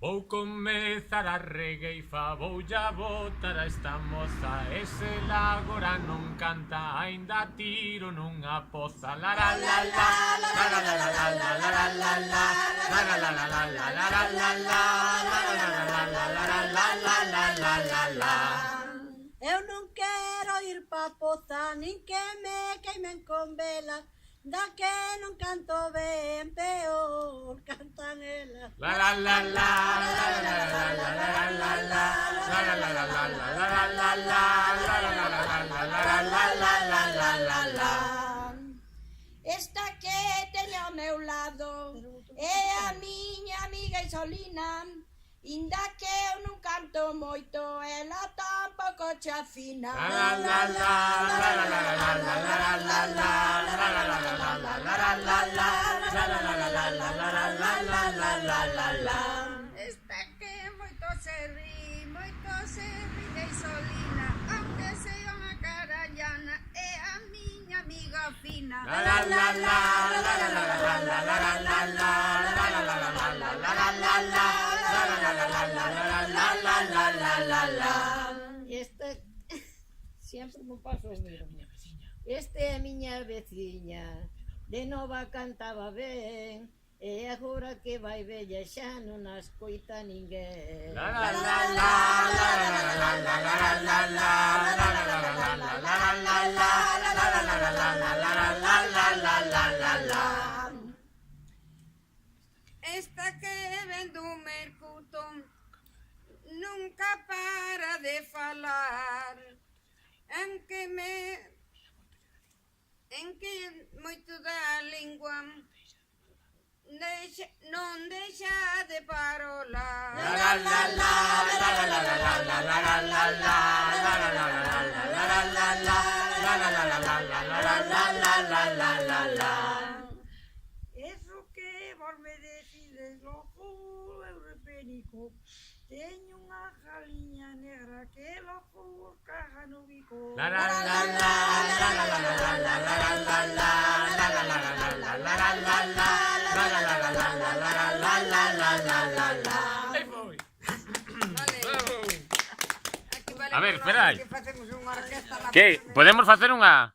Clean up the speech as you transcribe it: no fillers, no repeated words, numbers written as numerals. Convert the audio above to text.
Vou comezar a regueifa, voulla botar a esta moza. E se la agora non canta, aínda tiro nunha poza. La la la la, la la la la la la la la la la, la la la la la la la la la la, la la la la la la la la la la. Eu non quero ir pa poza, nin que me queimen con velas. Da que non canto ben, peor cantan elas. La la la la, la la la la la la la la la, la la la la la la la la la la, la la la la la la la la la la. Esta que teño ao meu lado é a miña amiga Isolina. Inda que eu non canto moito, ela tampouco che afina. La la la la la la la la la la la la, la la la la la la la la la la, la la la la la la la la la la la la. Esta que moito se ri de Isolina, aunque sea unha carallana, é a miña amiga fina. La la la la la la la la la la la la la, la la la la la la la la la la. Este sempre me paso o mesmo. Este é a miña veciña, de nova cantaba ben, e agora que vai vella xa non a escoita ninguén. La la la la la la la la la la la la, la la la la la la la la la, la la la la la la la la la la. Esta que ven do Mercuto nunca para de falar, en que moito da lingua non deixa de parolar. La la la la la la la la la la la la la, la la la la la la la la la, la la la la la la la la la. Eso que vos me decides, lo juro, Eurepénico. Teño unha jaliña negra que lo juro caja no bico. La la la la la la la la la la la la la la, la la la la la la la la la la, la la la la la la la la la la. Aí foi. A ver, espera aí. Que podemos facer unha